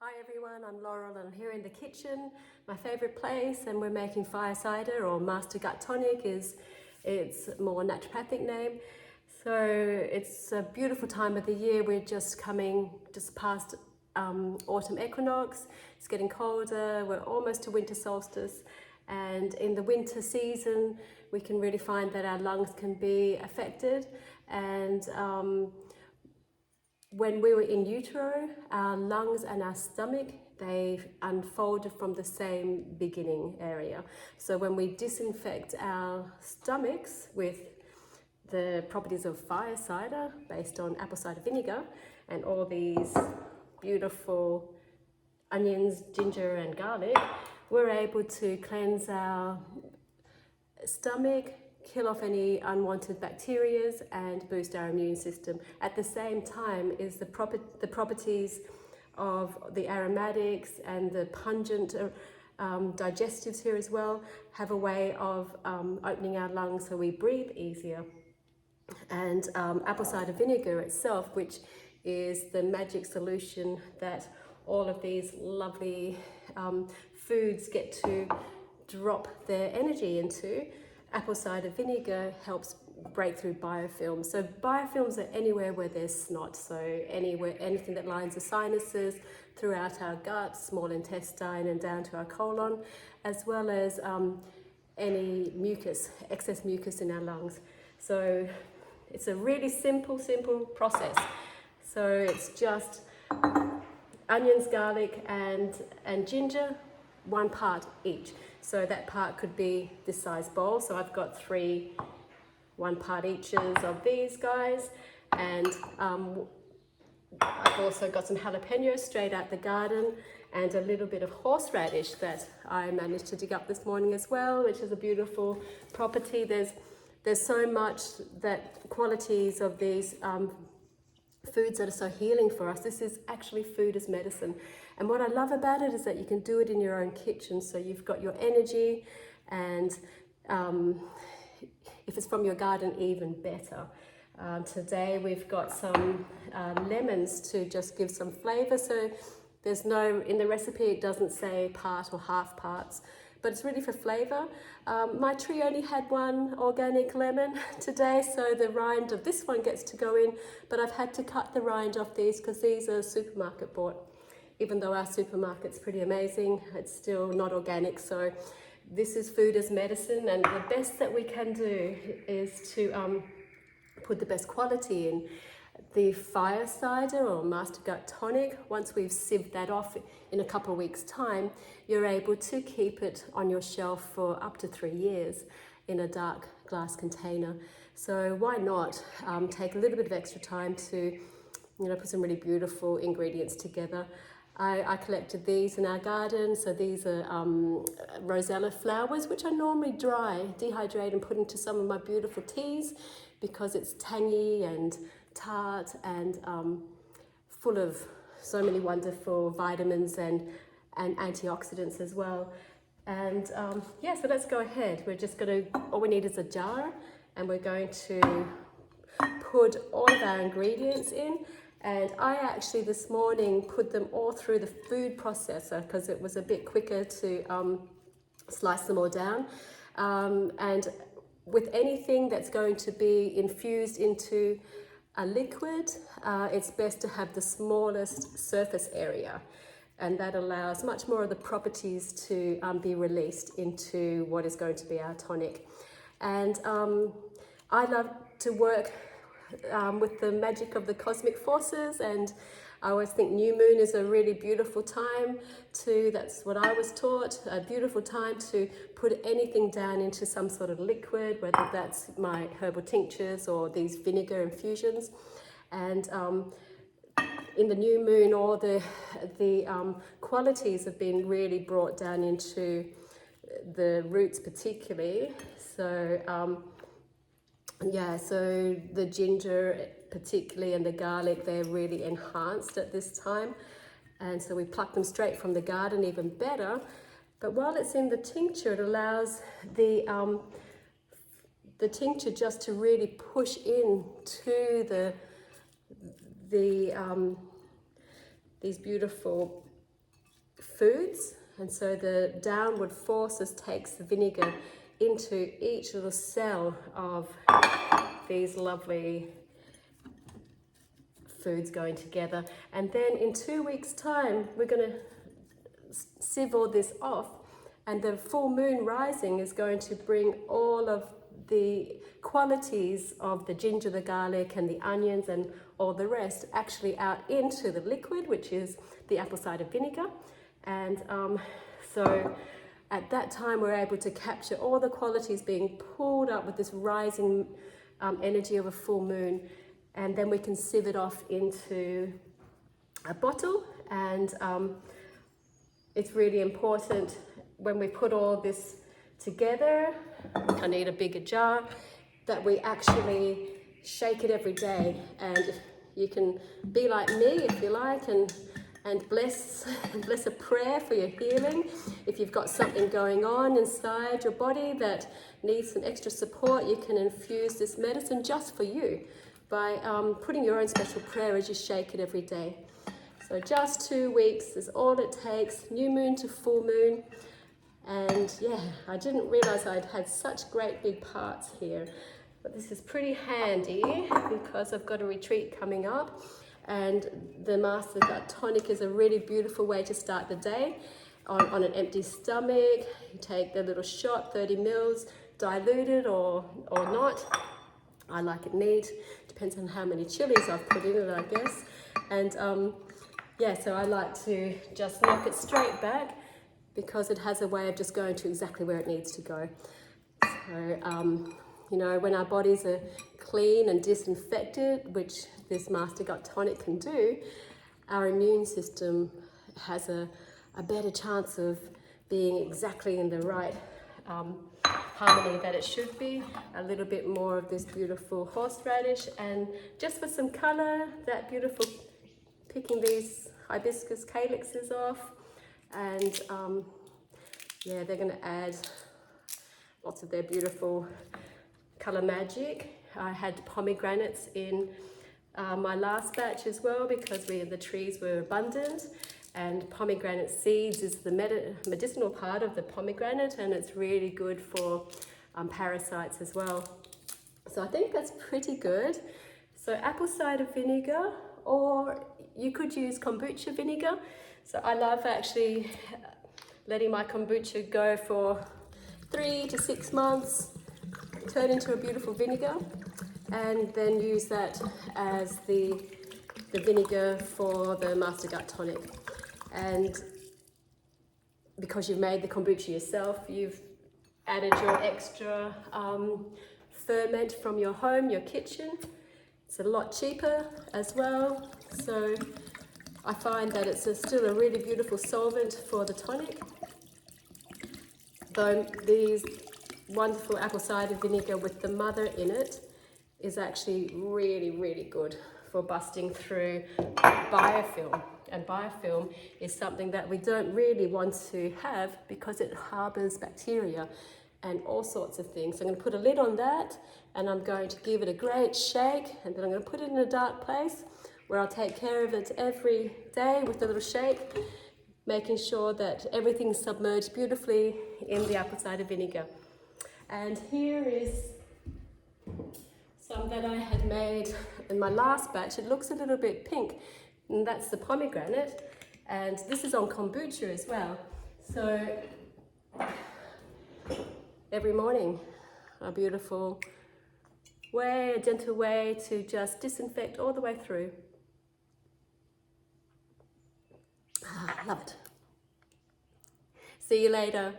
Hi everyone, I'm Laurel and I'm here in the kitchen, my favourite place, and we're making fire cider, or master gut tonic is its more naturopathic name. So it's a beautiful time of the year. We're just past autumn equinox. It's getting colder, we're almost to winter solstice, and in the winter season we can really find that our lungs can be affected. And when we were in utero, our lungs and our stomach, they unfolded from the same beginning area. So when we disinfect our stomachs with the properties of fire cider based on apple cider vinegar and all these beautiful onions, ginger and garlic, we're able to cleanse our stomach, kill off any unwanted bacteria and boost our immune system. At the same time is the properties of the aromatics and the pungent digestives here as well have a way of opening our lungs so we breathe easier. And apple cider vinegar itself, which is the magic solution that all of these lovely foods get to drop their energy into, apple cider vinegar helps break through biofilms. So biofilms are anywhere where there's snot, so anything that lines the sinuses, throughout our gut, small intestine and down to our colon, as well as any mucus, excess mucus in our lungs. So it's a really simple process. So it's just onions, garlic and ginger, 1 part each. So that part could be this size bowl. So I've got 3 1 part eaches of these guys, and I've also got some jalapenos straight out the garden and a little bit of horseradish that I managed to dig up this morning as well, which is a beautiful property. There's so much that qualities of these foods that are so healing for us. This is actually food as medicine. And what I love about it is that you can do it in your own kitchen. So you've got your energy, and if it's from your garden, even better. Today we've got some lemons to just give some flavor. So there's no, in the recipe it doesn't say part or half parts, but it's really for flavor. My tree only had 1 organic lemon today, so the rind of this one gets to go in, but I've had to cut the rind off these because these are supermarket bought. Even though our supermarket's pretty amazing, it's still not organic. So this is food as medicine, and the best that we can do is to put the best quality in. The fire cider or master gut tonic, once we've sieved that off in a couple of weeks' time, you're able to keep it on your shelf for up to 3 years in a dark glass container. So why not take a little bit of extra time to, put some really beautiful ingredients together. I collected these in our garden. So these are rosella flowers, which I normally dehydrate and put into some of my beautiful teas because it's tangy and tart and full of so many wonderful vitamins and antioxidants as well. And yeah, so let's go ahead. We're just going to, all we need is a jar, and we're going to put all of our ingredients in. And I actually this morning put them all through the food processor because it was a bit quicker to slice them all down. And with anything that's going to be infused into a liquid, it's best to have the smallest surface area, and that allows much more of the properties to be released into what is going to be our tonic. And I love to work with the magic of the cosmic forces, and I always think new moon is a really beautiful time that's what I was taught, a beautiful time to put anything down into some sort of liquid, whether that's my herbal tinctures or these vinegar infusions. And in the new moon, all the qualities have been really brought down into the roots particularly. So yeah, so the ginger particularly and the garlic, they're really enhanced at this time. And so we pluck them straight from the garden, even better. But while it's in the tincture, it allows the tincture just to really push in to these beautiful foods, and so the downward forces takes the vinegar into each little cell of these lovely foods going together. And then in 2 weeks' time, we're going to sieve all this off, and the full moon rising is going to bring all of the qualities of the ginger, the garlic, and the onions, and all the rest actually out into the liquid, which is the apple cider vinegar. And so at that time, we're able to capture all the qualities being pulled up with this rising energy of a full moon. And then we can sieve it off into a bottle. And it's really important when we put all this together, I need a bigger jar, that we actually shake it every day. And you can be like me if you like, and bless a prayer for your healing. If you've got something going on inside your body that needs some extra support, you can infuse this medicine just for you by putting your own special prayer as you shake it every day. So just 2 weeks is all it takes, new moon to full moon. And yeah, I didn't realize I'd had such great big parts here, but this is pretty handy because I've got a retreat coming up, and the Master Gut Tonic is a really beautiful way to start the day on an empty stomach. You take the little shot, 30 mils, diluted or not. I like it neat, depends on how many chilies I've put in it, I guess. And yeah, so I like to just knock it straight back because it has a way of just going to exactly where it needs to go. So, you know, when our bodies are clean and disinfected, which this Master Gut Tonic can do, our immune system has a better chance of being exactly in the right harmony that it should be. A little bit more of this beautiful horseradish, and just for some color, that beautiful, picking these hibiscus calyxes off, and yeah, they're going to add lots of their beautiful color magic. I had pomegranates in my last batch as well because the trees were abundant, and pomegranate seeds is the medicinal part of the pomegranate, and it's really good for parasites as well. So I think that's pretty good. So apple cider vinegar, or you could use kombucha vinegar. So I love actually letting my kombucha go for 3 to 6 months, turn into a beautiful vinegar, and then use that as the vinegar for the Master Gut Tonic. And because you've made the kombucha yourself, you've added your extra ferment from your home, your kitchen. It's a lot cheaper as well. So I find that it's still a really beautiful solvent for the tonic. Though these wonderful apple cider vinegar with the mother in it is actually really, really good for busting through biofilm. And biofilm is something that we don't really want to have because it harbors bacteria and all sorts of things. So I'm going to put a lid on that, and I'm going to give it a great shake, and then I'm going to put it in a dark place where I'll take care of it every day with a little shake, making sure that everything's submerged beautifully in the apple cider vinegar. And here is some that I had made in my last batch. It looks a little bit pink, and that's the pomegranate, and this is on kombucha as well. So every morning, a beautiful way, a gentle way to just disinfect all the way through. Love it. See you later.